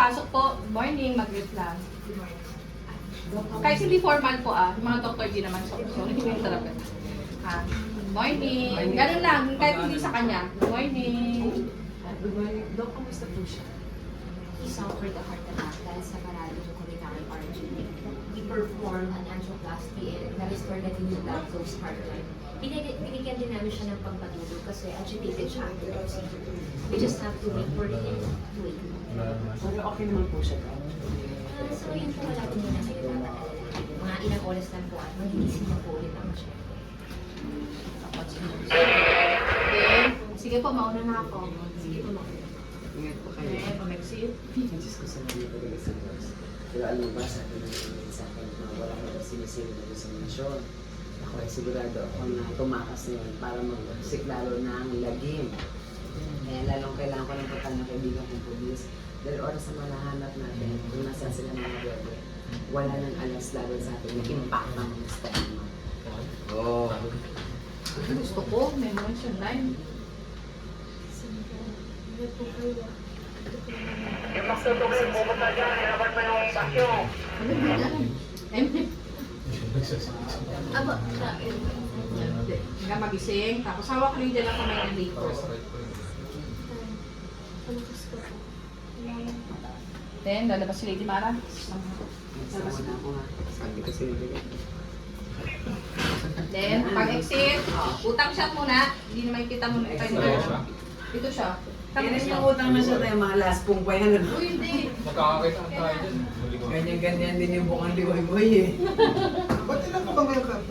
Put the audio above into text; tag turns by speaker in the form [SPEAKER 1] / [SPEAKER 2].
[SPEAKER 1] pasok po. Good morning, mag-greet lang. Good morning. Kahit hindi formal po yung mga doktor di naman so hindi yung therapy. Good morning. Ganun lang, kahit hindi sa kanya. Good morning.
[SPEAKER 2] Good morning. Dok, kamusta po siya?
[SPEAKER 3] He suffered a heart attack dahil sa parado ng coronary artery. We performed an angioplasty and na-restore na din yung blood flow sa heart line. Binigyan din namin siya ng pagpatulog kasi agitated siya after the procedure. We just have to wait for him to wake up.
[SPEAKER 2] Pero okay naman po siya.
[SPEAKER 3] So yun po wala din na kayo dapat alalahanin. Mga ilang oras lang po at magigising na po ulit ang siya.
[SPEAKER 1] Okay. Sige po, mauna na ako. Sige po, mauna.
[SPEAKER 2] Ingat po kayo.
[SPEAKER 1] Okay, pamexit.
[SPEAKER 2] Diyos ko sa mga talaga sa Diyos. Pero alam mo ba, sabi ng sa akin na wala ko na sinisili na examinasyon. Ako ay sigurado ako na tumakas na yun para mag-sik lalo na ang lagim. Kaya lalong kailangan ko ng patang na kaibigan kong pulis. Dahil oras na malahanap natin kung nasa sila mga bebe, wala nang alas lalo sa atin. May impact ang gusto mo. Oh.
[SPEAKER 1] Gusto ko, may mga siya line.
[SPEAKER 4] Yung magtutuloy, pumunta dyan, hirapan mo yung sakyo.
[SPEAKER 1] Ano ba yan?
[SPEAKER 3] Aba,
[SPEAKER 1] Nga magising, tapos hawak rin dyan ang kamay niya dito. Then, lalabas si Lady Mara.
[SPEAKER 2] Sama na ako nga. Sabi kasi nila.
[SPEAKER 1] Then, pag-exit, utang shot muna. Hindi na makikita mo na tayo. Ito siya.
[SPEAKER 2] Kailan yung utang na siya tayo mga last pong pa yan.
[SPEAKER 1] Uy, hindi.
[SPEAKER 5] Magkakakita tayo dyan.
[SPEAKER 2] Ganyan-ganyan din yung bukang liway-boy eh.
[SPEAKER 6] Ba't ilan ka ba ngayon, Kap?